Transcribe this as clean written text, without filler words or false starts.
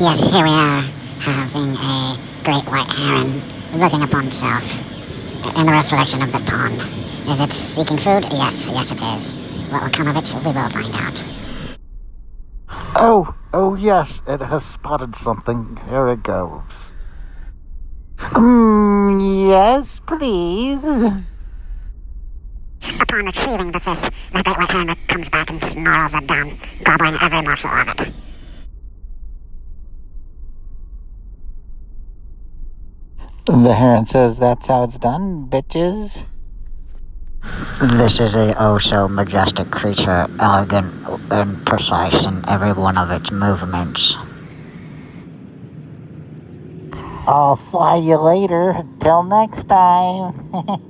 Yes, here we are, having a great white heron looking upon itself in the reflection of the pond. Is it seeking food? Yes, yes it is. What will come of it, we will find out. Oh yes, it has spotted something. Here it goes. Yes, please. Upon retrieving the fish, the great white heron comes back and snarls it down, gobbling every morsel of it. The heron says that's how it's done, bitches. This is a so majestic creature, elegant and precise in every one of its movements. I'll fly you later. Till next time.